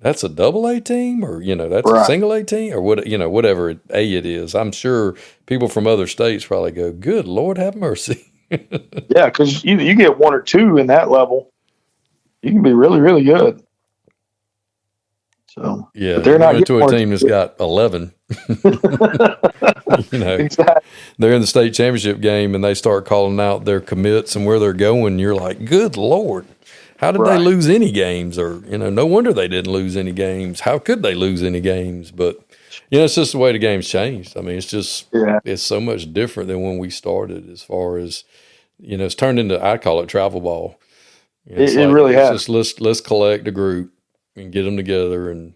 that's a double A team, or, that's right. a single A team, or whatever A it is. I'm sure people from other states probably go, good Lord, have mercy. Yeah, because you get 1 or 2 in that level, you can be really, really good. So yeah, but they're not into a team that's got 11. Exactly. They're in the state championship game and they start calling out their commits and where they're going. You're like, good Lord, how did they lose any games? Or no wonder they didn't lose any games. How could they lose any games? But it's just the way the game's changed. I mean, it's just it's so much different than when we started. As far as it's turned into, I call it travel ball. It really has. Just let's collect a group and get them together, and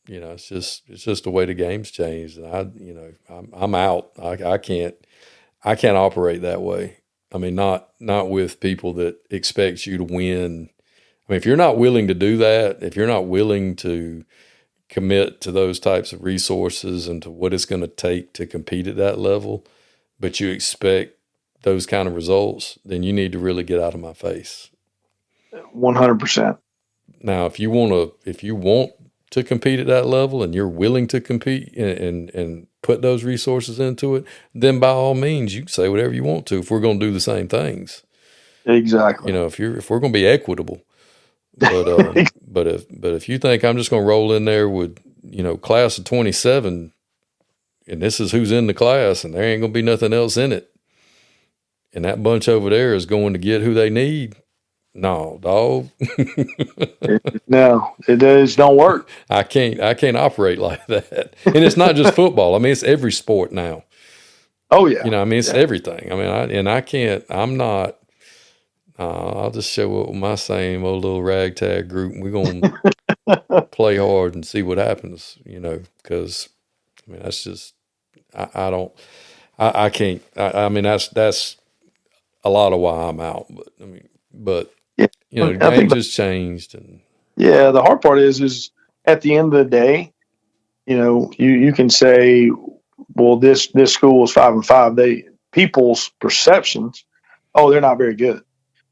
it's just the way the game's changed. And I'm out. I can't operate that way. I mean, not with people that expect you to win. I mean, if you're not willing to do that, if you're not willing to commit to those types of resources and to what it's going to take to compete at that level, but you expect those kind of results, then you need to really get out of my face. 100%. Now, if you want to compete at that level and you're willing to compete and put those resources into it, then by all means, you can say whatever you want to if we're going to do the same things. Exactly. If we're going to be equitable. But but if you think I'm just going to roll in there with, class of 27 and this is who's in the class and there ain't going to be nothing else in it, and that bunch over there is going to get who they need, no, dog. No, it just don't work. I can't operate like that. And it's not just football. I mean, it's every sport now. Oh yeah. It's everything. I mean, I'm not. I'll just show up with my same old little ragtag group, and we're gonna play hard and see what happens. Because I mean, that's just I can't. I mean, that's a lot of why I'm out. But the game just changed, and the hard part is at the end of the day, you can say, well, this school is 5-5. People's perceptions, they're not very good.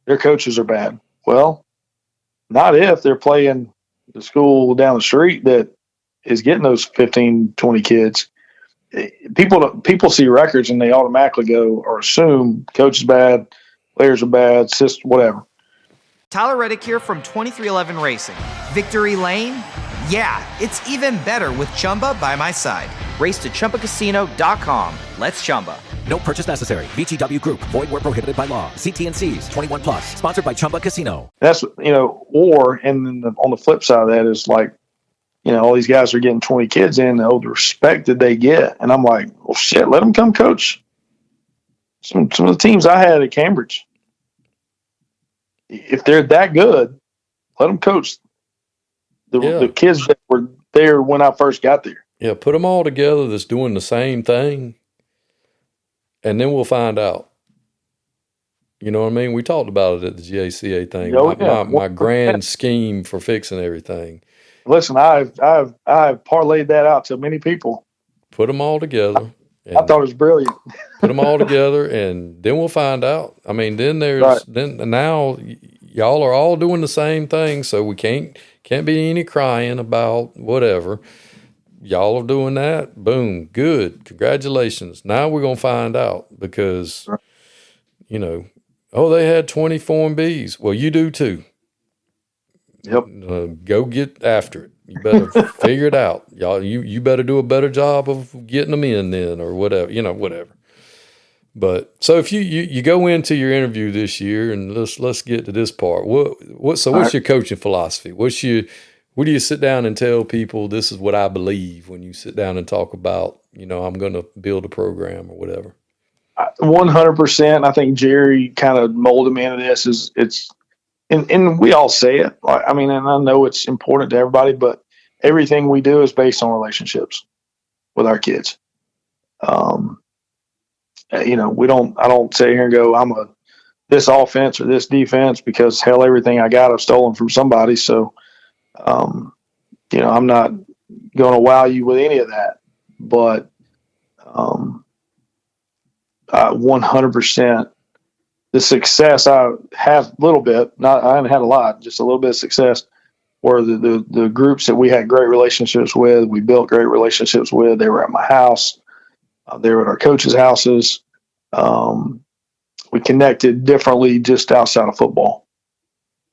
Their coaches are bad. Well, not if they're playing the school down the street that is getting those 15, 20 kids. People see records and they automatically go or assume coach is bad, players are bad, system, whatever. Tyler Reddick here from 2311 Racing. Victory Lane? Yeah, it's even better with Chumba by my side. Race to ChumbaCasino.com. Let's Chumba. No purchase necessary. VGW Group. Void where prohibited by law. See T&Cs. 21 plus. Sponsored by Chumba Casino. That's, and then on the flip side of that is like, all these guys are getting 20 kids in, the respect that they get. And I'm like, well, shit, let them come coach some of the teams I had at Cambridge. If they're that good, let them coach the kids that were there when I first got there. Yeah, put them all together that's doing the same thing, and then we'll find out. You know what I mean? We talked about it at the GACA thing. My grand scheme for fixing everything. Listen, I've parlayed that out to many people. Put them all together. I thought it was brilliant. Put them all together, and then we'll find out. I mean, then now y'all are all doing the same thing, so we can't be any crying about whatever. Y'all are doing that. Boom, good, congratulations. Now we're gonna find out because, they had 20 Form Bs. Well, you do too. Yep. Go get after it. You better figure it out, y'all. You better do a better job of getting them in then, or whatever. Whatever. But so if you go into your interview this year, and let's get to this part. What's your coaching philosophy? What do you sit down and tell people? This is what I believe when you sit down and talk about. I'm going to build a program or whatever. 100%. I think Jerry kind of molded me into this. And we all say it. I mean, and I know it's important to everybody, but everything we do is based on relationships with our kids. I don't sit here and go, I'm this offense or this defense, because hell, everything I got, I've stolen from somebody. So, I'm not going to wow you with any of that, but, 100%. The success I have a little bit, I haven't had a lot, just a little bit of success, were the groups that we had great relationships with, we built great relationships with. They were at my house. They were at our coaches' houses. We connected differently just outside of football.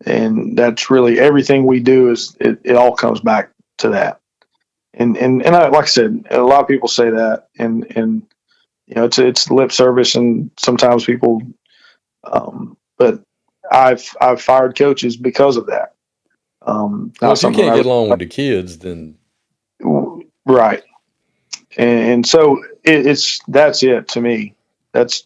And that's really everything we do is it all comes back to that. And like I said, a lot of people say that and it's lip service, and sometimes people, but I've fired coaches because of that. If you can't get along with the kids, then right. And so that's it to me. That's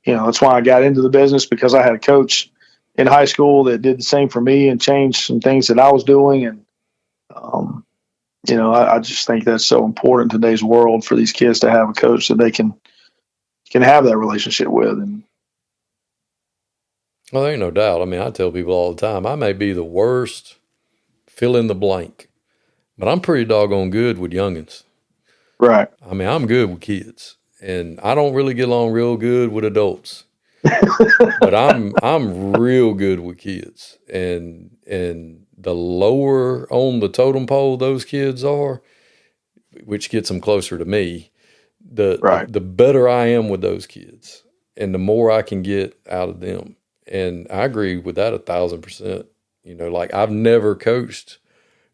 why I got into the business, because I had a coach in high school that did the same for me and changed some things that I was doing. And, I just think that's so important in today's world for these kids to have a coach that they can have that relationship with. And, well, there ain't no doubt. I mean, I tell people all the time, I may be the worst fill in the blank, but I'm pretty doggone good with youngins. Right. I mean, I'm good with kids, and I don't really get along real good with adults, but I'm real good with kids. And the lower on the totem pole those kids are, which gets them closer to me, the better I am with those kids, and the more I can get out of them. And I agree with that 1,000%. Like I've never coached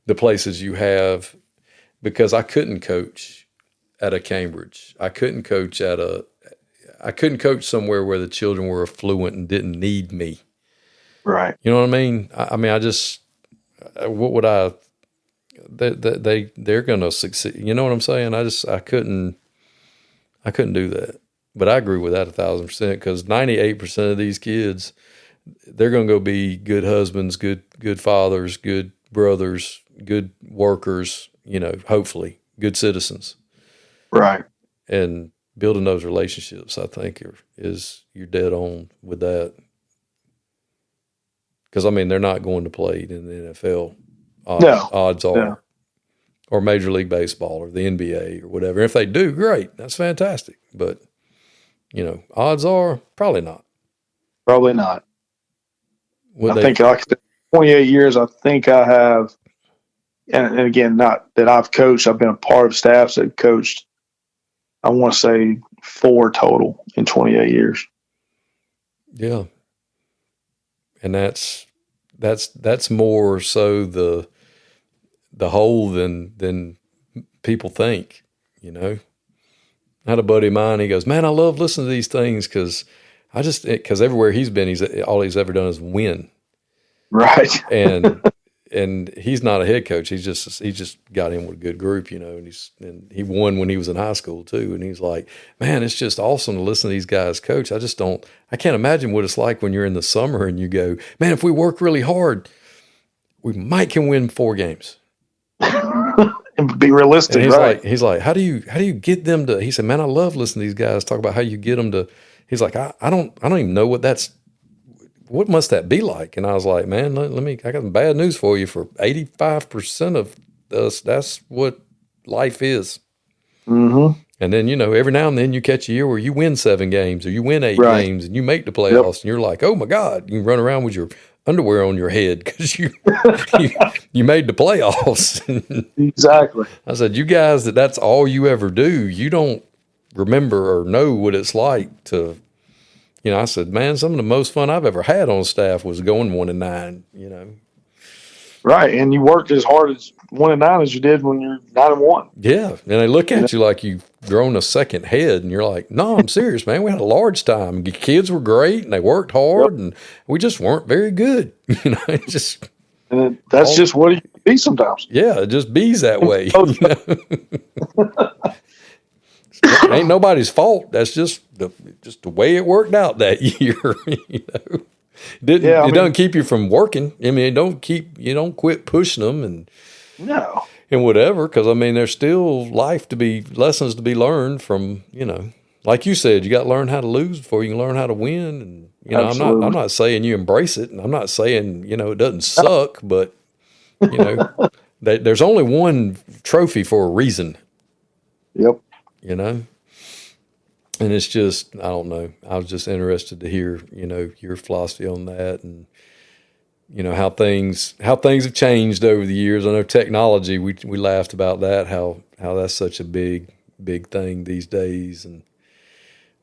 the places you have, because I couldn't coach at a Cambridge. I couldn't coach somewhere where the children were affluent and didn't need me. Right. You know what I mean? They're going to succeed. You know what I'm saying? I couldn't do that. But I agree with that 1,000%, because 98% of these kids, they're going to go be good husbands, good fathers, good brothers, good workers, hopefully good citizens. Right. And building those relationships, I think, you're dead on with that. Because, I mean, they're not going to play in the NFL. Odds are. No. Or Major League Baseball or the NBA or whatever. If they do, great. That's fantastic. But, odds are probably not. Probably not. I think, like 28 years, I think I have, and again, not that I've coached, I've been a part of staffs that coached, I want to say 4 total in 28 years. Yeah. And that's more so the whole than people think, I had a buddy of mine. He goes, man, I love listening to these things because everywhere he's been, all he's ever done is win. Right. And he's not a head coach. He just got in with a good group, and he won when he was in high school too. And he's like, man, it's just awesome to listen to these guys coach. I can't imagine what it's like when you're in the summer and you go, man, if we work really hard, we can win 4 games. And be realistic, and right? He's like, how do you get them to? He said, man, I love listening to these guys talk about how you get them to. He's like, I don't even know what must that be like? And I was like, man, I got some bad news for you. For 85% of us, that's what life is. Mm-hmm. And then, every now and then you catch a year where you win 7 games or you win 8 games and you make the playoffs and you're like, oh my God, you run around with your underwear on your head because you made the playoffs. Exactly. I said, you guys, that's all you ever do. You don't remember or know what it's like to, I said, man, some of the most fun I've ever had on staff was going 1-9, Right. And you worked as hard as 1-9 as you did when you're 9-1. Yeah. And they look at you like you've grown a second head and you're like, no, I'm serious, man. We had a large time. The kids were great and they worked hard and we just weren't very good. That's just what it can be sometimes. Yeah. It just bees that way. Ain't nobody's fault. That's just the way it worked out that year. It doesn't keep you from working. I mean, you don't quit pushing them and whatever. Because there's still lessons to be learned from. Like you said, you got to learn how to lose before you can learn how to win. And I'm not saying you embrace it, and I'm not saying it doesn't suck, but there's only one trophy for a reason. Yep. And it's just, I don't know. I was just interested to hear, your philosophy on that and, how things have changed over the years. I know technology, we laughed about that, how that's such a big thing these days. And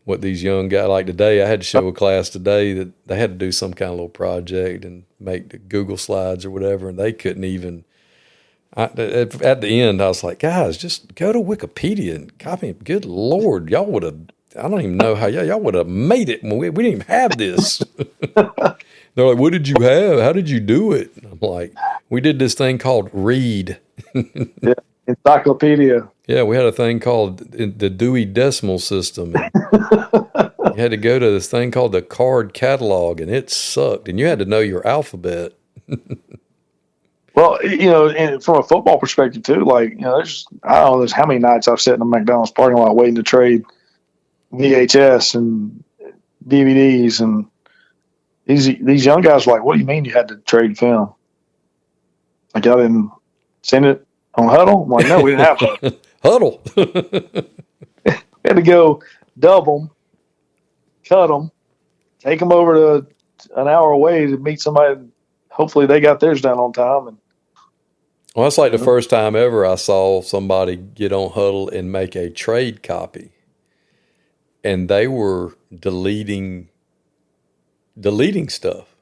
what these young guys, like today, I had to show a class today that they had to do some kind of little project and make the Google slides or whatever. And they couldn't even, at the end, I was like, guys, just go to Wikipedia and copy it. Good Lord, y'all would have, I don't even know how y'all would have made it when we didn't even have this. They're like, what did you have? How did you do it? I'm like, we did this thing called Read. Yeah, encyclopedia. Yeah, we had a thing called the Dewey Decimal System. You had to go to this thing called the Card Catalog, and it sucked. And you had to know your alphabet. Well, and from a football perspective too, there's how many nights I've sat in a McDonald's parking lot waiting to trade VHS and DVDs, and these young guys were like, "What do you mean you had to trade film? Like y'all didn't send it on Huddle?" I'm like, "No, we didn't have to." Huddle. We had to go dub them, cut them, take them over to an hour away to meet somebody. Hopefully, they got theirs done on time. And well, that's like the first time ever I saw somebody get on Huddle and make a trade copy. And they were deleting stuff.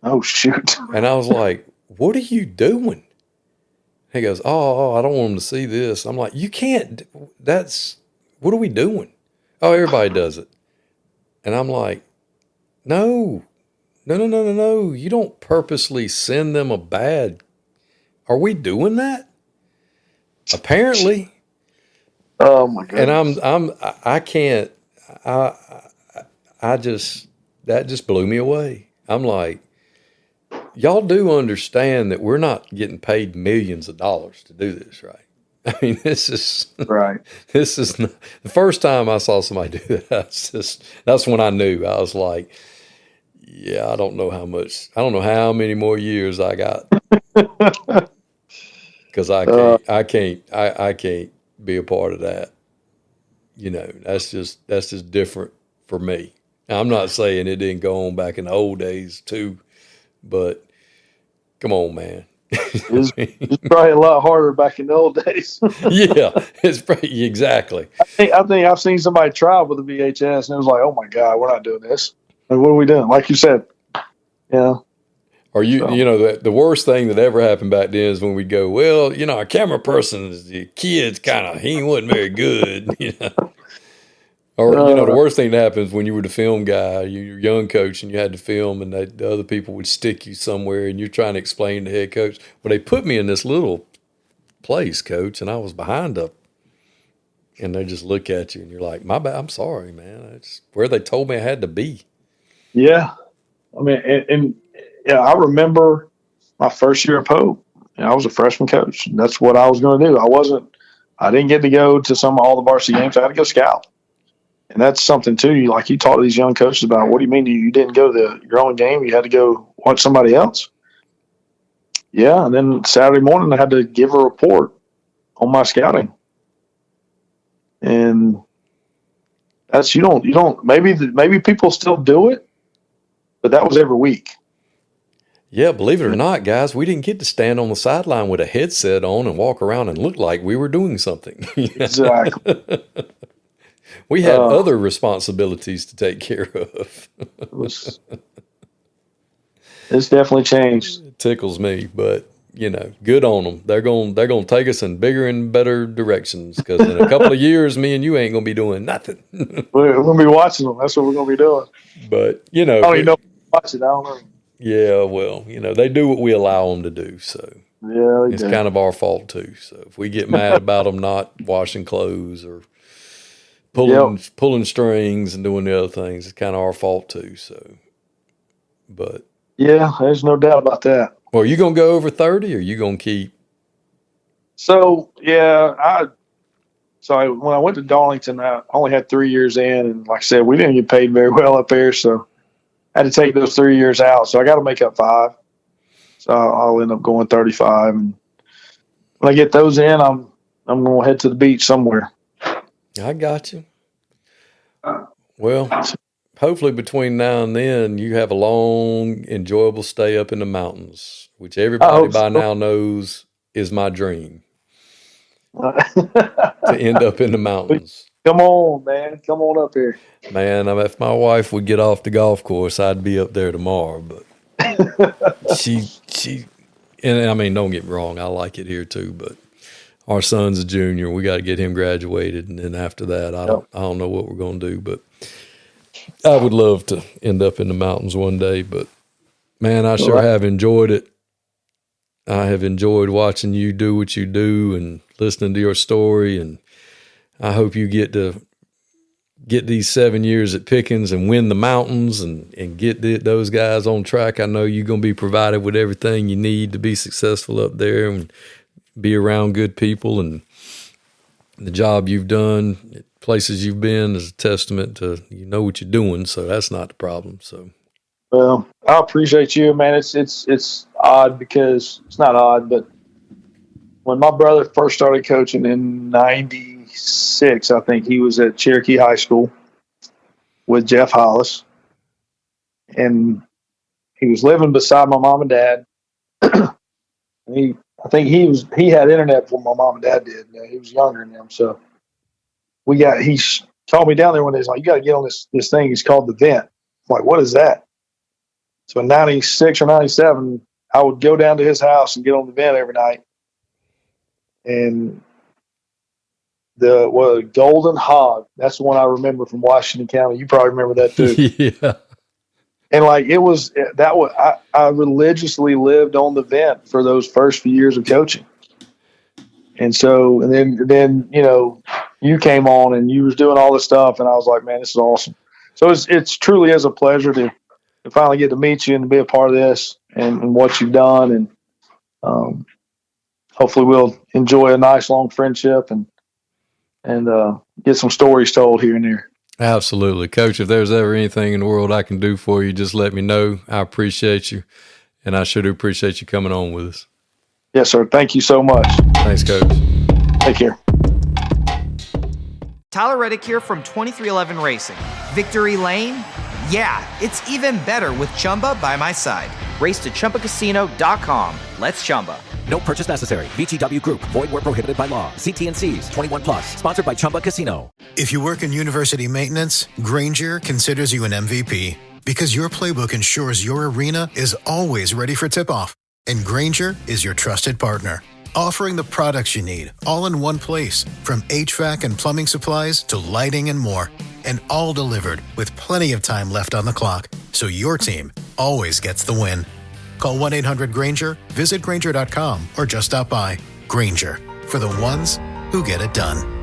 Oh, shoot. And I was like, what are you doing? He goes, oh, I don't want them to see this. I'm like, you can't, what are we doing? Oh, everybody does it. And I'm like, no. You don't purposely send them a bad. Are we doing that? Apparently. Oh my goodness. And I can't, that just blew me away. I'm like, y'all do understand that we're not getting paid millions of dollars to do this, right? I mean, this is right. This is not, the first time I saw somebody do that. That's when I knew. I was like, yeah, I don't know how many more years I got, because I can't be a part of that. That's just different for me. Now, I'm not saying it didn't go on back in the old days too, but come on, man. It's probably a lot harder back in the old days. Yeah, it's probably exactly. I think I've seen somebody try with a VHS and it was like, oh my God, we're not doing this. Like, what are we doing? Like you said, yeah. Or the worst thing that ever happened back then is when we go, well, our camera person, the kid's he wasn't very good. Or, the worst thing that happens when you were the film guy, you're a young coach and you had to film, and the other people would stick you somewhere and you're trying to explain to the head coach. Well, they put me in this little place, coach, and I was behind up. And they just look at you and you're like, my bad, I'm sorry, man. It's where they told me I had to be. Yeah. I mean, and I remember my first year at Pope. I was a freshman coach. And that's what I was going to do. I didn't get to go to all the varsity games. I had to go scout. And that's something, too. You talk to these young coaches about, what do you mean you didn't go to your own game? You had to go watch somebody else? Yeah, and then Saturday morning I had to give a report on my scouting. And that's maybe people still do it, but that was every week. Yeah, believe it or not, guys, we didn't get to stand on the sideline with a headset on and walk around and look like we were doing something. Exactly. We had other responsibilities to take care of. It's definitely changed. It tickles me, but good on them. They're going to take us in bigger and better directions, because in a couple of years, me and you ain't going to be doing nothing. We're going to be watching them. That's what we're going to be doing. But I don't even know if they watch it. I don't know. Yeah, well, they do what we allow them to do, so yeah, it's kind of our fault too. So if we get mad about them not washing clothes or pulling strings and doing the other things, it's kind of our fault too. So, but yeah, there's no doubt about that. Well, are you gonna go over 30, or are you gonna keep? So yeah, when I went to Darlington, I only had 3 years in, and like I said, we didn't get paid very well up there, so I had to take those 3 years out. So I got to make up 5. So I'll end up going 35, and when I get those in, I'm going to head to the beach somewhere. I got you. Well, hopefully between now and then you have a long, enjoyable stay up in the mountains, which everybody by now knows is my dream. To end up in the mountains. Come on, man. Come on up here. Man, if my wife would get off the golf course, I'd be up there tomorrow. But and I mean, don't get me wrong, I like it here too. But our son's a junior. We got to get him graduated, and then after that, I don't know what we're going to do. But I would love to end up in the mountains one day. But man, I sure have enjoyed it. I have enjoyed watching you do what you do and listening to your story, and I hope you get these 7 years at Pickens and win the mountains and get those guys on track. I know you're going to be provided with everything you need to be successful up there and be around good people. And the job you've done, places you've been, is a testament to what you're doing. So that's not the problem. So, well, I appreciate you, man. It's odd because it's not odd, but when my brother first started coaching in '96, I think he was at Cherokee High School with Jeff Hollis, and he was living beside my mom and dad. I think he had internet before my mom and dad did. He was younger than them, so he called me down there one day. He's like, "You got to get on this thing. It's called the Vent." I'm like, "What is that?" So in '96 or '97, I would go down to his house and get on the Vent every night. And the Golden Hog, that's the one I remember from Washington County. You probably remember that too. Yeah. And I religiously lived on the Vent for those first few years of coaching. And so, and then you came on and you was doing all this stuff, and I was like, man, this is awesome. So it's truly is a pleasure to finally get to meet you and to be a part of this and what you've done. And hopefully we'll enjoy a nice long friendship and get some stories told here and there. Absolutely. Coach, if there's ever anything in the world I can do for you, just let me know. I appreciate you, and I sure do appreciate you coming on with us. Yes, sir. Thank you so much. Thanks, Coach. Take care. Tyler Reddick here from 2311 Racing. Victory Lane? Yeah, it's even better with Chumba by my side. Race to ChumbaCasino.com. Let's Chumba. No purchase necessary. VGW Group. Void where prohibited by law. See T&Cs. 21 plus. Sponsored by Chumba Casino. If you work in university maintenance, Granger considers you an MVP because your playbook ensures your arena is always ready for tip-off. And Granger is your trusted partner, offering the products you need all in one place, from HVAC and plumbing supplies to lighting and more. and all delivered with plenty of time left on the clock, so your team always gets the win. Call 1-800-GRANGER, visit Grainger.com, or just stop by. Grainger, for the ones who get it done.